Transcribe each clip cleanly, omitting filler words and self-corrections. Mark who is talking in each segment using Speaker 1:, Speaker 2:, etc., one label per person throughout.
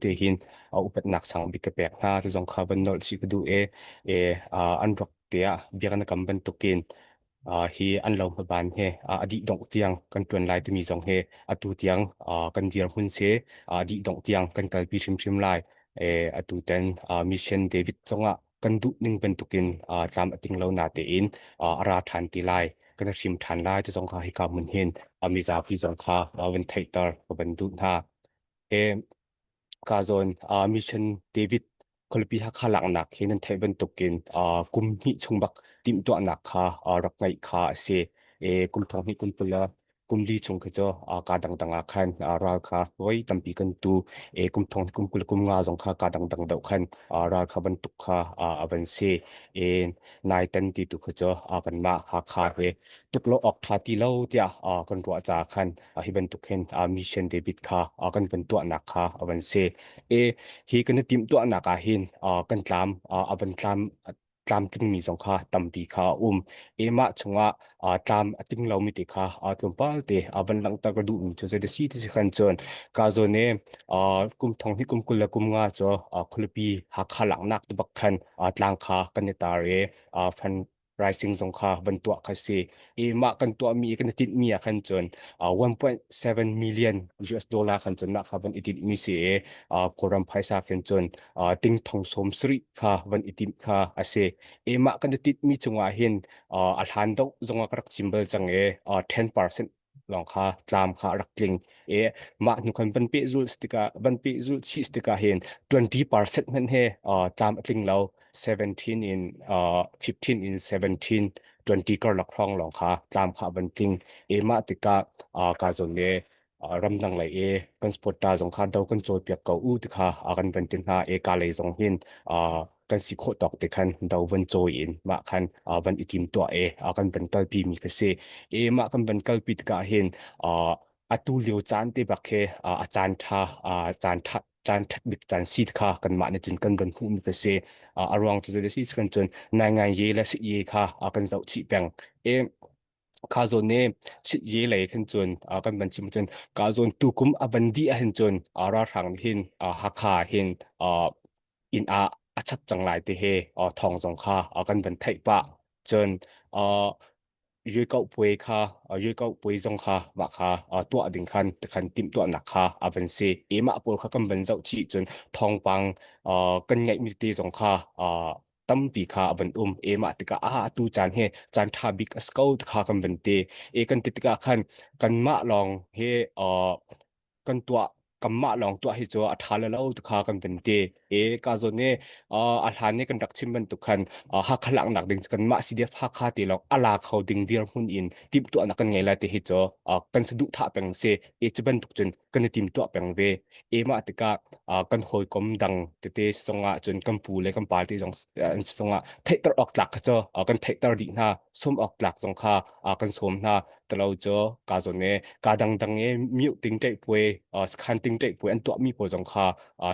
Speaker 1: เตหินอุปนักสังบิกเปกนาที่จงข้าบันนอลสิกดูอันรักเตียเบียกันกำบันตุกินฮีอันเรามาบานเฮอดีดงเตียงกันตวนลายที่มีจงเฮอตูเตียงกันเดียร์หุนเซดีดงเตียงกันกัลปีชิมลายอตูเตนมิชชันเดวิดจงกันดุนิ่งเป็นตุกินตามอติงเรานาเตอินอาราทันตีไลกันชิมทันไลที่จงข้าให้กำมันเห็นมีจากที่จงข้าเป็นไทเตอร์เป็นดุนฮาเอ กาโซนมิชชันเดวิดคนละปีฮักขลังหนักเห็นนั้นไทยเป็นตกกินกุมหิชงบักติมตัวหนักค่ะรักไงค่ะเสกุมทองหิกุมปุละกุมลีชงขจกาดังอาคันราคาไว้ตั้มปีกันตูกุมทองกุมปุละกุมงาสงค่ะกาดังเดาคันราคาบรรทุกค่ะบันเซเนายเต็นตีตุขจกันมาฮักค่ะเฮตุกโลออกทาตีเล่าเดียกันรัวจาคันฮิบันตุกเห็นมิชชันเดวิดค่ะกันเป็นตัวหนักค่ะบันเซ เอฮีกันติมตัวหนักอาหินกันตามบันตามตามจึงมีสงค่าตัมปีค่ามาชงตามติงเรามิติค่าตุมป้าเตบันหลังตากระดูมีจะเดซีที่สิขันจนกาโซเนกุมทองที่กุมกุลและกุมงาจคุลปีหักขลังนักตุบักคันตลางค่ากันเนตาเรฟัน rising สงค่าบันตัวคาเซมากันตัวมีกันติดมีขันจน1.7 million US ดอลลาร์ขันจนนะครับบันติดมีเสีย โครัมไพศาลเข็นจนติงทองสมสริค่ะวันอิติมค่ะอาเซมากันติดมีจงอาเห็นอัลฮันดอกจงอากรักซิมเบลจัง10%ลองค่ะตามค่ะรักลิงมาหนุกันบันเปจูสติกาบันเปจูชีสติกาเห็น20%มันเฮตามลิงเรา17 in 15 in 17 20ก็หลักครองลองค่ะตามค่ะบันติงมาติกากาจนเน รำดังไหลกันสปอร์ตาสงขาเดากันโจยเปียกเกาอูติค่ะกันเป็นตินหากาเลยสงหินกันสิโคตอกติคันเดาวันโจยอินมาคันวันอิติมตัวกันเป็นกัลปีมีกเสมากันเป็นกัลปีติกาเห็นอตูเลียวจานติบักเคอาจารย์ท่าอาจารย์ท่าจานทัดบิกจานซีดค่ะกันมาในจนกันเป็นผู้มีกเสอารวงตัวเดซีกันจนนายงานเยและสิเยค่ะกันเจ้าชีแปงคาโซเน่ชิเยเลยขึ้นจนกันบัญชีมันจนคาโซนตุกุมอบันดีเห็นจนราหังเห็นฮักขาเห็นอินอาชับจังไรเตเฮทองสงค่ากันบันไทปะจนยื้อเก้าป่วยค่ะยื้อเก้าป่วยสงค่ามาค่ะตัวดิ่งคันแต่คันติมตัวหนักค่ะบันเซมาปวดค่ะกันบันเจ้าชีจนทองปังกันไงมีตีสงค่าตั้มปีขาบันมาติกาตูจานเฮจานทาบิกสเกลขากันบันเตกันติกาคันกันมาลองเฮกันตัวกันมาลองตัวให้จัวอัฐาเลาตุขากันเป็นเตกาโซเนอัฐานเนี่ยกันดักชิมบันตุคันฮักขลังหนักดึงกันมาCDFฮักคาตีลองอลาเขาดึงเดียร์หุ่นอินติมตัวนักกันไงล่ะเตให้จัวกันสะดุท่าเป็งเซจะบันตุกจนกันติมตัวเป็งเวมาติกากันหอยกลมดังเตสงะจนกันปูเลยกันปาที่สงสงะเทตออกหลักจ้ะกันเทตอดีหน้าส้มออกหลักสงค่ากันสมหน้าแต่เราเจอกาโซเนกาดังมิวติงใจป่วยสคันติงใจป่วยอันตัวมีปวดสงค่า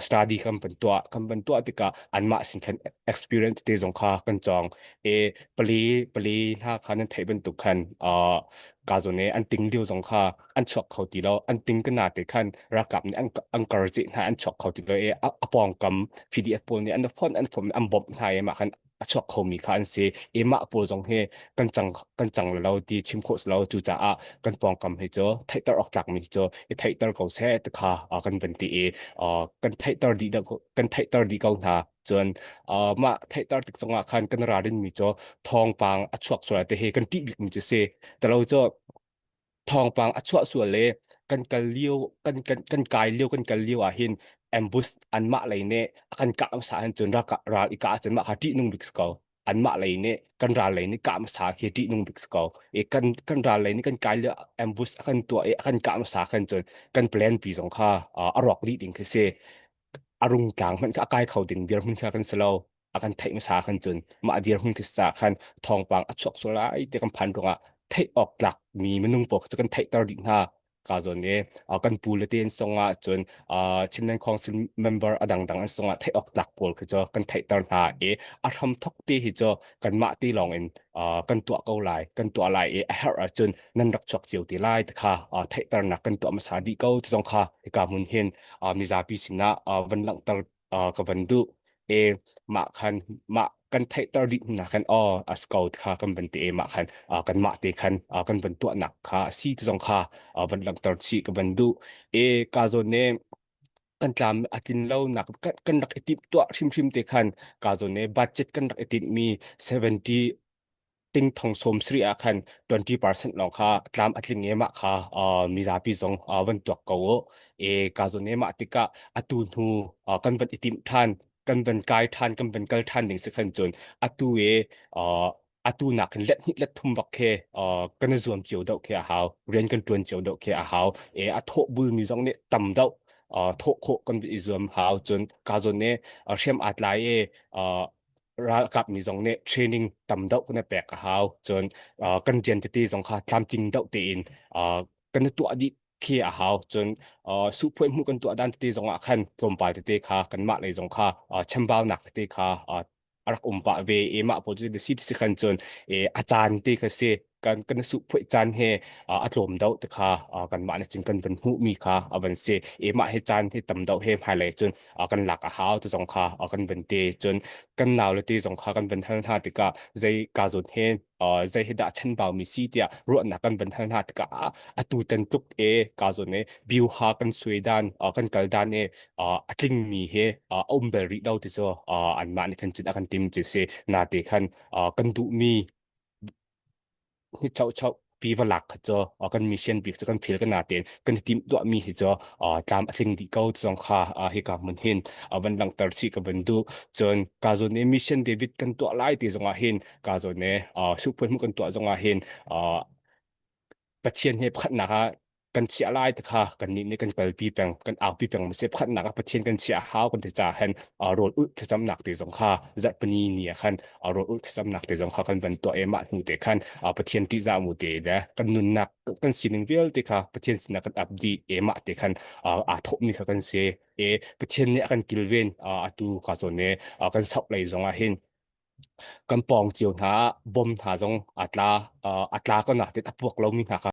Speaker 1: สตาดีคำเป็นตัวติกาอันมาสินคัน experience เตสงค่ากันจองปลีถ้าคันนั้นไทยเป็นตุกคันกาโซเนอันติงเดียวสงค่าอันช็อกเขาตีเราอันติงก็น่าติคันรักกับเนี่ยอันกระจิตอันช็อกเขาตีเราปองกำ PDF ปนเนี่ยอันฟอนอันผมอันบบไทยมาคันช็อกเขามีคันเซมาปวดสงเฮกันจังเราดีชิมโคสเราจูจ่ากันปองกำให้เจอไทเตอร์ออกจากมีเจอไทเตอร์เขาแซ่ตะคากันเป็นตีกันไทเตอร์ดีกันไทเตอร์ดีเกาหนาจนมาไทเตอร์ติดสงอาคันกันราดินมีเจอทองปางอัชวกสวยแต่เฮกันตีบิกมีจะเซแต่เราเจอทองปางอัชวกสวยเลยกันเลี้ยวกันกายเลี้ยวกันเลี้ยวเห็นแอมบุสอันมาอะไรเนี่ยกันกะมาสาจนรักอีกาจนมาหาที่นุ่งบิกสกออันมาอะไรเนี่ยกันราอะไรนี่กะมาสาเหตุนุ่งบิกสกอกันราอะไรนี่กันกายเลี้ยวแอมบุสกันตัวกันกะมาสาจนกันแปลนปีสองข้าอรอกดีดิ่งคือเซอารมณ์กลางมันก็กายเขาดิ่งเดียวมันค่กันสโลอากันไทยมาสาจนมาเดียวมันคือสาคันทองปางอัชวกสลายเตกันพันตรงเทออกหลักมีมันนุ่งปกจะกันไทยตลอดหน้า kazone kan pul ten songa chun chinan council member adang dang an songa thai ok tak pol kho cho kan thai tar na a tham thok ti hi cho kan ma ti long in kan tua ko lai kan tua lai a har a chun nan rak chok chiu ti lai ta kha thai tar na kan tua ma sa di ko chong kha ka mun hin mi za pi sina van lang tar ka van du e ma khan ma kan thai tar di na kan scout kha kan ban ti ma khan kan ma ti khan kan ban tua nak kha si chong kha van lang tar chi ka ban du ka zo ne kan tlam atin lo nak kan rak itip tua hrim te khan ka zo ne budget kan rak itin mi 70 ติ้งทองสมสรีอาคัน20%ลองค่ะตามอัตลิงเงมะค่ะมีซาปีซงวันตัวเก่ากาโซเนมะติกะอตูนหูกันเป็นอิติมท่านกันเป็นกายท่านกันเป็นเกลท่านหนึ่งสักขันจนอตูเอ่ออตูนักเล็ดนิดเล็ดทุ่มบักเคกันรวมเจียวดอกเคอาหาวเรียนกันจวนเจียวดอกเคอาหาวอโทบุลมีซงเนี่ยต่ำดอกโทโคกันเป็นอิรวมหาวจนกาโซเนเชื่อมอัตไลเอ่อ ra gặp mi zong ne training tam dau kuna pek a hau chon kan jen ti zong kha tlam ting dau te in kan tu adi khi a hau chon su phoi mu kan tu dan ti zong a khan tlom pal te kha kan ma le zong kha chambao nak te kha arak umpa ve e ma po de sit si khan chon a chan te kha se kan su phoi chan he a tlom dau te kha kan ma na chin kan ban hu mi kha avan se ma he chan he tam dau he hai le chon kan lak a hau tu zong kha kan ban te chon kan naw le ti zong kha kan ban than ha ti ka zai ka zon he zai he da chen baw mi si tia ro na kan ban than ha ti ka tu ten tuk ka zon ne biu ha kan sui dan kan kal dan atling mi he om bel ri dau ti so an ma ni kan chin akan tim chi se na te khan kan du mi hi chau pi va lak kha cho kan mission bi kan phil kan na ten kan tim do mi hi cho tlam athing di ko chong kha hi ka mun hin van lang tar chi ka ban du chon ka zo ne mission david kan to lai ti zonga hin ka zo ne su phui mu kan to zonga hinปัจเจียนเฮพัดนักกันเชียไล่ตะค่ะกันนี่นี่กันเปิดปีแปงกันเอาปีแปงมันเสียพัดนักปัจเจียนกันเชียหาวกันจะจ่าเห็นโรดอุดที่จำหนักตีสงค่าจัดปนีเนี่ยคันโรดอุดที่จำหนักตีสงค่ากันเป็นตัวมาหูเตะคันปัจเจียนที่จะมูเตะนะกันนุนนักกันสินึงเวลตีค่ะปัจเจียนสินักกันอับดีมาเตะคันทบมีค่ะกันเสียปัจเจียนเนี่ยกันกิลเวนตูกาโซเน่กันสับไหลสงอาเห็นกันปองเจียวหาบ่มหาสงอัตราก็หนาติดพวกเรามีหา